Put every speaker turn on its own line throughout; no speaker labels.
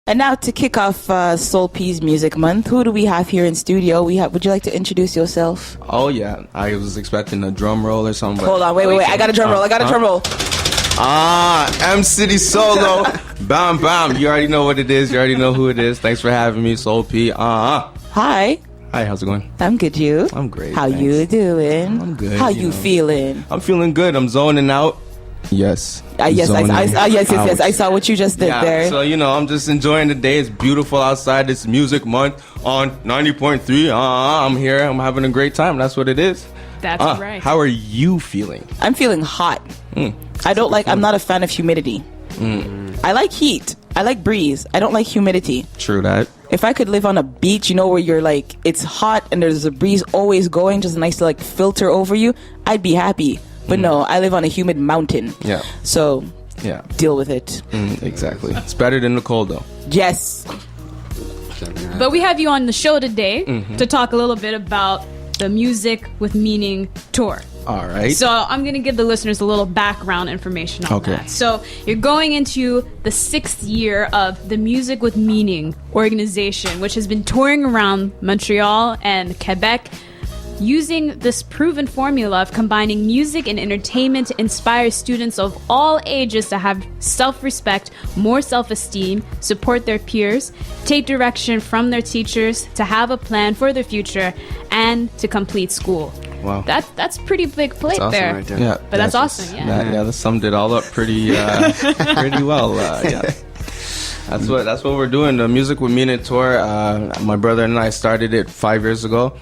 And now to kick off Soul P's Music Month, who do we have here in studio? Would you like to introduce yourself?
Oh yeah, I was expecting a drum roll or something.
Hold on, wait. I got a drum roll. Drum roll.
M City Solo. Bam, bam. You already know what it is. You already know who it is. Thanks for having me, Soul P.
Hi.
Hi, how's it going?
I'm good, you?
I'm great.
How
thanks.
you doing?
I'm good.
How you feeling?
I'm feeling good. I'm zoning out. Yes.
Yes. I saw what you just did there.
So, I'm just enjoying the day. It's beautiful outside. It's Music Month on 90.3. I'm here. I'm having a great time. That's what it is.
That's right.
How are you feeling?
I'm feeling hot. I'm not a fan of humidity. I like heat. I like breeze. I don't like humidity.
True that.
If I could live on a beach, where you're like, it's hot and there's a breeze always going, just nice to filter over you, I'd be happy. But no, I live on a humid mountain.
Yeah.
So, deal with it.
Exactly. It's better than the cold, though.
Yes.
But we have you on the show today to talk a little bit about the Music with Meaning tour.
All right.
So I'm going to give the listeners a little background information on that. So you're going into the 6th year of the Music with Meaning organization, which has been touring around Montreal and Quebec, using this proven formula of combining music and entertainment to inspire students of all ages to have self-respect, more self-esteem, support their peers, take direction from their teachers, to have a plan for their future, and to complete school.
Wow.
That's pretty big plate
awesome
there.
right there.
Yeah,
But that's awesome, yeah.
That summed it all up pretty well. That's what we're doing. The Music with Meaning tour. My brother and I started it 5 years ago.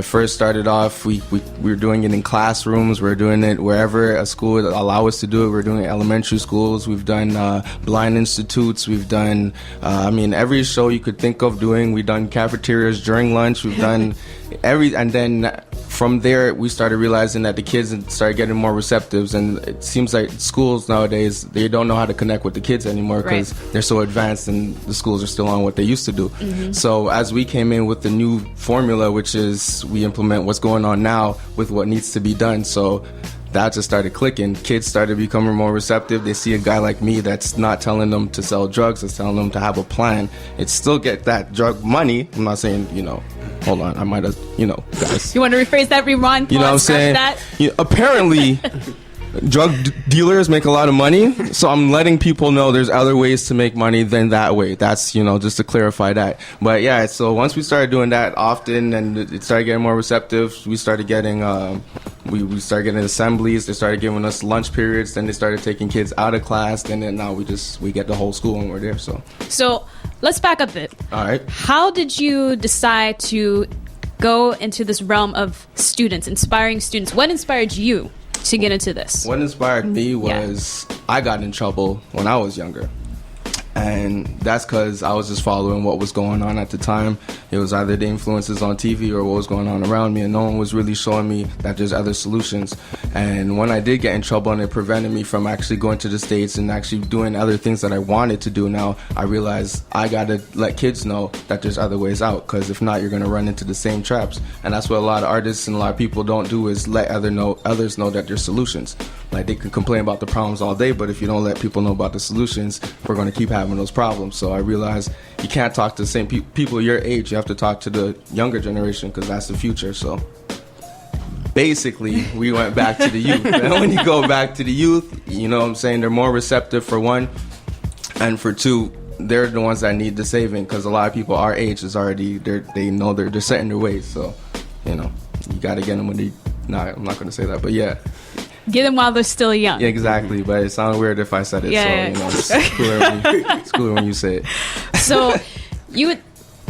First started off, we were doing it in classrooms. We're doing it wherever a school would allow us to do it. We're doing it in elementary schools. We've done blind institutes. We've done, every show you could think of doing. We've done cafeterias during lunch. We've done and then from there we started realizing that the kids started getting more receptives, and it seems like schools nowadays, they don't know how to connect with the kids anymore because they're so advanced and the schools are still on what they used to do. So as we came in with the new formula, which is we implement what's going on now with what needs to be done, so that just started clicking. Kids started becoming more receptive. They see a guy like me that's not telling them to sell drugs, it's telling them to have a plan. It's still get that drug money. I'm not saying, hold on, I might have, guys.
You want to rephrase that, rewind?
You know what I'm saying? Apparently, drug dealers make a lot of money, so I'm letting people know there's other ways to make money than that way. That's, just to clarify that. But yeah, so once we started doing that often and it started getting more receptive, we started getting, we started getting assemblies. They started giving us lunch periods. Then they started taking kids out of class. And then now we get the whole school and we're there. So
let's back up a bit.
All right.
How did you decide to go into this realm of students, inspiring students? What inspired you to get into this?
What inspired me was I got in trouble when I was younger. And that's because I was just following what was going on at the time. It was either the influences on TV or what was going on around me, and no one was really showing me that there's other solutions. And when I did get in trouble and it prevented me from actually going to the States and actually doing other things that I wanted to do now, I realized I got to let kids know that there's other ways out, because if not, you're going to run into the same traps. And that's what a lot of artists and a lot of people don't do, is let others know that there's solutions. Like, they can complain about the problems all day, but if you don't let people know about the solutions, we're going to keep having those problems. So I realized you can't talk to the same people your age. You have to talk to the younger generation, because that's the future. So basically, we went back to the youth. And when you go back to the youth, they're more receptive, for one, and for two, they're the ones that need the saving, because a lot of people our age is already they're set in their ways. So you got to get them when they. No, I'm not going to say that, but yeah.
Get them while they're still young.
Yeah, exactly, but it sounded weird if I said it. It's cooler when you say it.
So,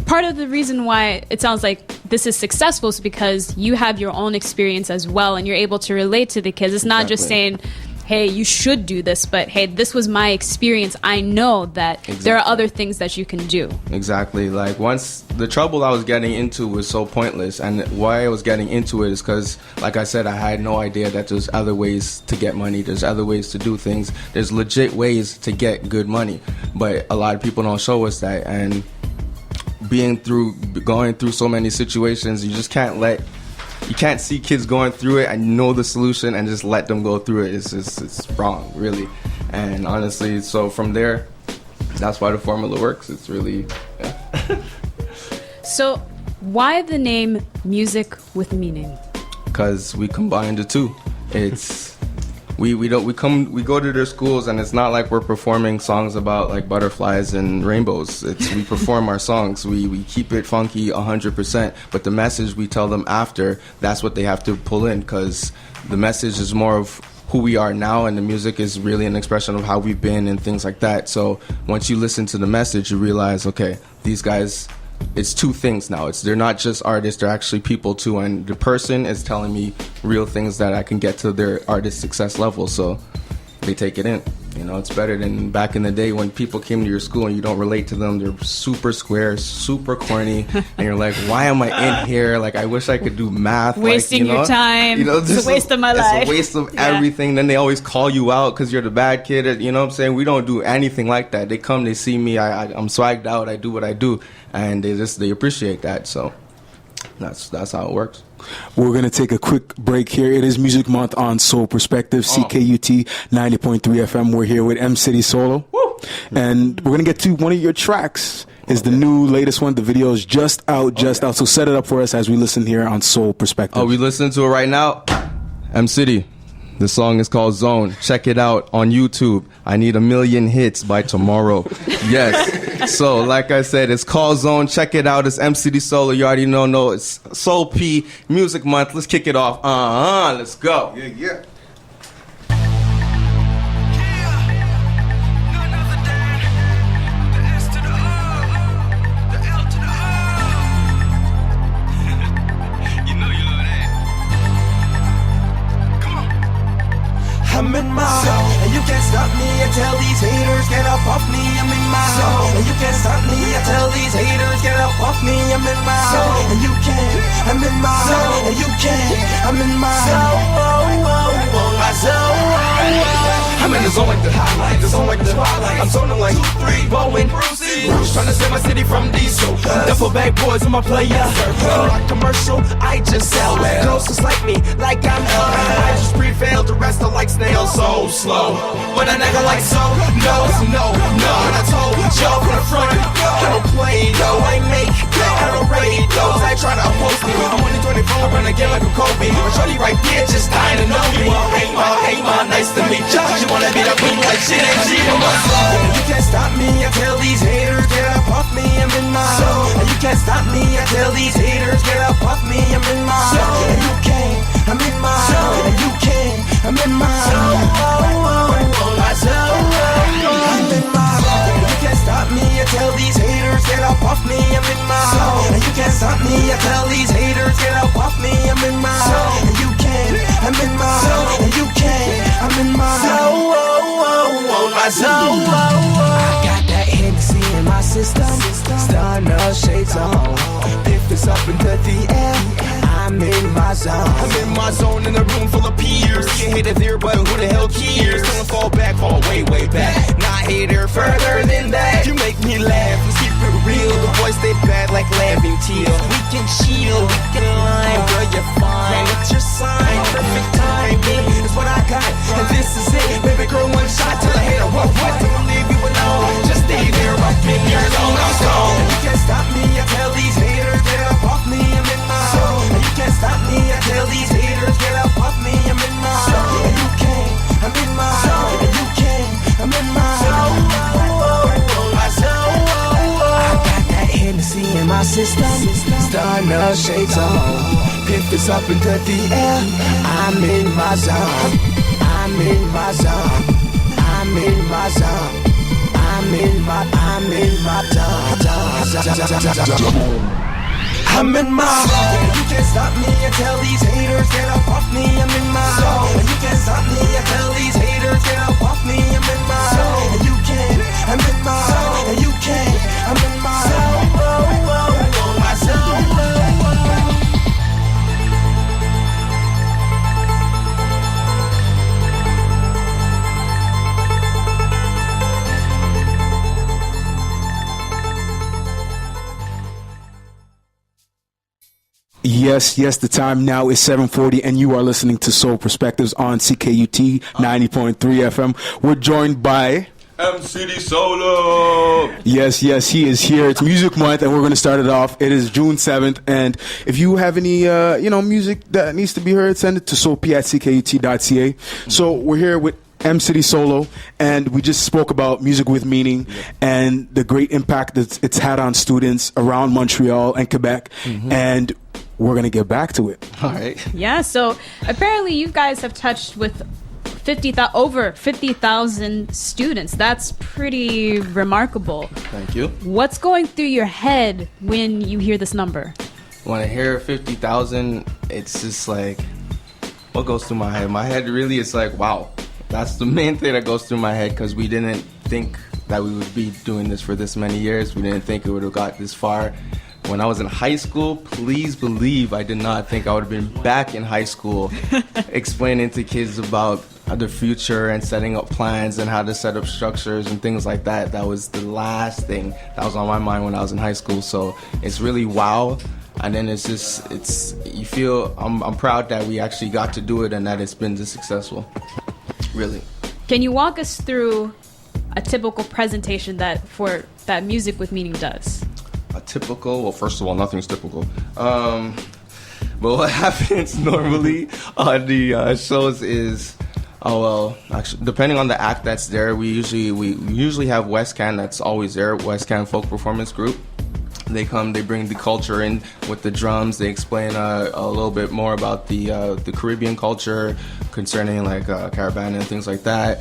part of the reason why it sounds like this is successful is because you have your own experience as well, and you're able to relate to the kids. It's not just saying, hey, you should do this, but hey, this was my experience. I know that there are other things that you can do.
Exactly. Like, once the trouble I was getting into was so pointless, and why I was getting into it is because, like I said, I had no idea that there's other ways to get money. There's other ways to do things. There's legit ways to get good money, but a lot of people don't show us that. And going through so many situations, you just you can't see kids going through it and know the solution and just let them go through it. It's wrong, really. And honestly, so from there, that's why the formula works. It's really, yeah.
So, why the name Music with Meaning?
Because we combine the two. It's we go to their schools, and it's not like we're performing songs about like butterflies and rainbows. We perform our songs. We keep it funky 100%, but the message we tell them after, that's what they have to pull in, because the message is more of who we are now, and the music is really an expression of how we've been and things like that. So once you listen to the message, you realize, okay, these guys, it's two things now. They're not just artists, they're actually people too, and the person is telling me real things that I can get to their artist success level, so they take it in. You know, it's better than back in the day when people came to your school and you don't relate to them. They're super square, super corny, and you're like, why am I in here? Like, I wish I could do math.
Wasting your time. It's a waste of my life.
It's a waste of everything. Then they always call you out because you're the bad kid. You know what I'm saying? We don't do anything like that. They come, they see me, I'm swagged out, I do what I do, and they appreciate that. So that's how it works.
We're going to take a quick break here. It is Music Month on Soul Perspective, CKUT 90.3 FM. We're here with M City Solo. Woo! And we're going to get to one of your tracks. Is the new latest one. The video is just out. So set it up for us as we listen here on Soul Perspective.
Oh, we listening to it right now? M City. The song is called Zone. Check it out on YouTube. I need 1 million hits by tomorrow. Yes. So, like I said, it's called Zone. Check it out. It's MCD Solo. You already know. No, it's Soul P Music Month. Let's kick it off. Let's go. Yeah.
I'm in my zone, and you can't stop me. I tell these haters, get up off me. I'm in my zone, and you can't stop me. I tell these haters, get up off me. I'm in my zone, and you can't. I'm in my zone, and you can't. I'm in my zone, my zone. I'm in the zone like the highlight, the zone like the spotlight. I'm zoning like 2, 3, Bowen, Brucey. Trying to save my city from diesel. Duffel bag boys on my player. Rock commercial, I just sell. Closest like me, like I'm I just pre-failed, the rest are like snails, so slow. But a nigga like so, no. And I told y'all from the front, I don't play, no, I make, I don't rate those. I try to oppose me. I'm only 24, run again like a Kobe. But shorty right there just dying to know me. Hey ma, nice to meet ya. You wanna be the queen like shit ain't G on my soul. You can't stop me, I tell these haters, get up off me, I'm in my zone. You can't stop me, I tell these haters, get up off me, I'm in my zone. And you can't, I'm in my zone. And you can't, I'm in my zone. My zone. I'm in my zone. You can't stop me, I tell these haters, get up off me, I'm in my zone. And you can't stop me, I tell these haters, get up off me, I'm in my zone. And you can't, I'm in my zone. And you can't, I'm in my zone. My zone. I got that Hennessy in my system. Starting up shades on. If it's up into the air, I'm in my zone. I'm in my zone in a room full of peers. You hate it there, but who the hell cares? Don't fall back, fall way back. Not hater further than that. You make me laugh, let's keep it real. The boys stay bad like laughing teal. We can chill, we can lie, girl, you're fine. What's your sign? Perfect timing is what I got, and this is it. Baby girl, one shot till I hit a what? Don't leave you alone. Just stay there up in your zone. I'm gone. You can't stop me. I tell these haters, get up off me. I'm in my zone. And you can't stop me. I tell these haters, get up off me. I'm in my zone. And you can't. I'm in my zone. And you can't. I'm in my zone. My zone. I got that Hennessy in my system. Starting up shades on. Piff is up into the air. I'm in my zone. I'm in my zone. I'm in my zone. I'm in my zone. I'm in my zone. You can't stop me. I tell these haters, get up off me. I'm in my zone. You can't stop me. I tell these haters, get up off me. I'm in my zone. And you can't. I'm in my zone. And you can't. I'm in my zone. My zone.
Yes, the time now is 7:40, and you are listening to Soul Perspectives on CKUT 90.3 FM. We're joined by
M-City Solo.
Yes, he is here. It's Music Month, and we're going to start it off. It is June 7th, and if you have any, music that needs to be heard, send it to soap@ckut.ca. So we're here with M-City Solo, and we just spoke about music with meaning and the great impact that it's had on students around Montreal and Quebec, and we're going to get back to it.
All right.
Yeah, so apparently you guys have touched with over 50,000 students. That's pretty remarkable.
Thank you.
What's going through your head when you hear this number?
When I hear 50,000, it's just like, what goes through my head? My head really is like, wow. That's the main thing that goes through my head, because we didn't think that we would be doing this for this many years. We didn't think it would have got this far. When I was in high school, please believe I did not think I would have been back in high school explaining to kids about the future and setting up plans and how to set up structures and things like that. That was the last thing that was on my mind when I was in high school. So it's really wow. And then you feel, I'm proud that we actually got to do it and that it's been this successful. Really.
Can you walk us through a typical presentation that Music with Meaning does?
Well, first of all, nothing's typical. But what happens normally on the shows is, actually, depending on the act that's there, we usually have West Can that's always there, West Can Folk Performance Group. They come, they bring the culture in with the drums. They explain a little bit more about the Caribbean culture concerning like Caribbean and things like that.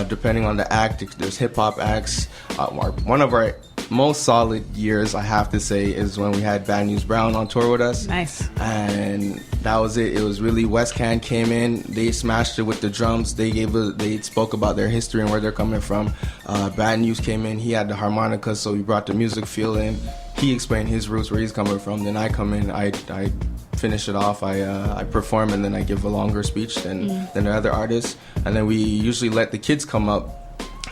Depending on the act, there's hip hop acts. One of our most solid years, I have to say, is when we had Bad News Brown on tour with us.
Nice.
And that was it. It was really West Can came in, they smashed it with the drums. They spoke about their history and where they're coming from. Bad News came in, he had the harmonica, so we brought the music feel in. He explained his roots, where he's coming from. Then I come in, I finish it off, I perform, and then I give a longer speech than the other artists. And then we usually let the kids come up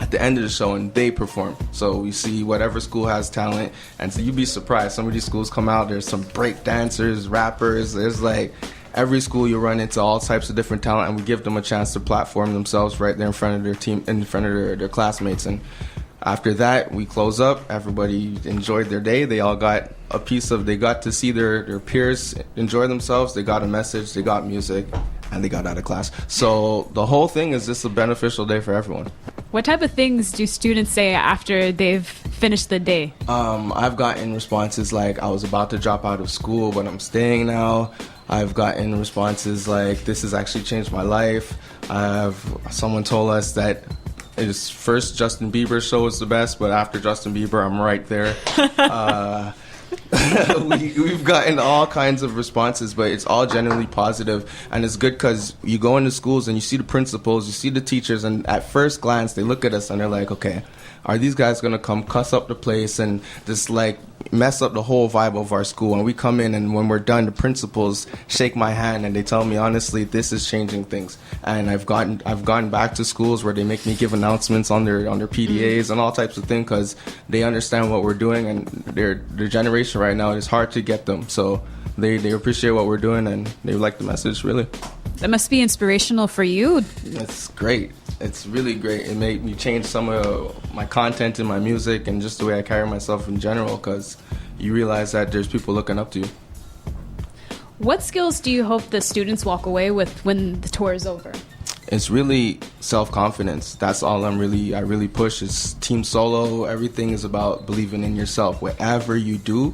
at the end of the show and they perform. So we see whatever school has talent, and so you'd be surprised. Some of these schools come out, there's some break dancers, rappers, there's like every school you run into all types of different talent, and we give them a chance to platform themselves right there in front of their team, in front of their classmates. And after that, we close up. Everybody enjoyed their day. They all got a piece of, they got to see their peers enjoy themselves. They got a message, they got music, and they got out of class. So the whole thing is just a beneficial day for everyone.
What type of things do students say after they've finished the day?
I've gotten responses like, I was about to drop out of school, but I'm staying now. I've gotten responses like, this has actually changed my life. Someone told us that his first Justin Bieber show was the best, but after Justin Bieber, I'm right there. We've gotten all kinds of responses, but it's all genuinely positive, and it's good because you go into schools and you see the principals, you see the teachers, and at first glance they look at us and they're like, okay, are these guys gonna come cuss up the place and just like mess up the whole vibe of our school? And we come in, and when we're done, the principals shake my hand and they tell me, honestly, this is changing things. And I've gone back to schools where they make me give announcements on their PDAs and all types of things, because they understand what we're doing, and their generation right now, it's hard to get them. So they appreciate what we're doing, and they like the message, really.
That must be inspirational for you.
It's great. It's really great. It made me change some of my content in my music and just the way I carry myself in general, because you realize that there's people looking up to you.
What skills do you hope the students walk away with when the tour is over?
It's really self-confidence. That's all I really push. It's team solo. Everything is about believing in yourself. Whatever you do,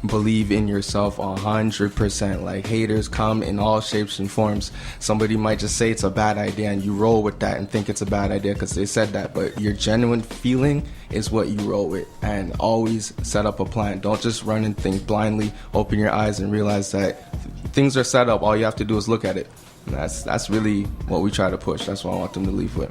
believe in yourself 100%. Like, haters come in all shapes and forms. Somebody might just say it's a bad idea, and you roll with that and think it's a bad idea because they said that, but your genuine feeling is what you roll with. And always set up a plan. Don't just run and think blindly. Open your eyes and realize that things are set up. All you have to do is look at it. And that's really what we try to push. That's what I want them to leave with.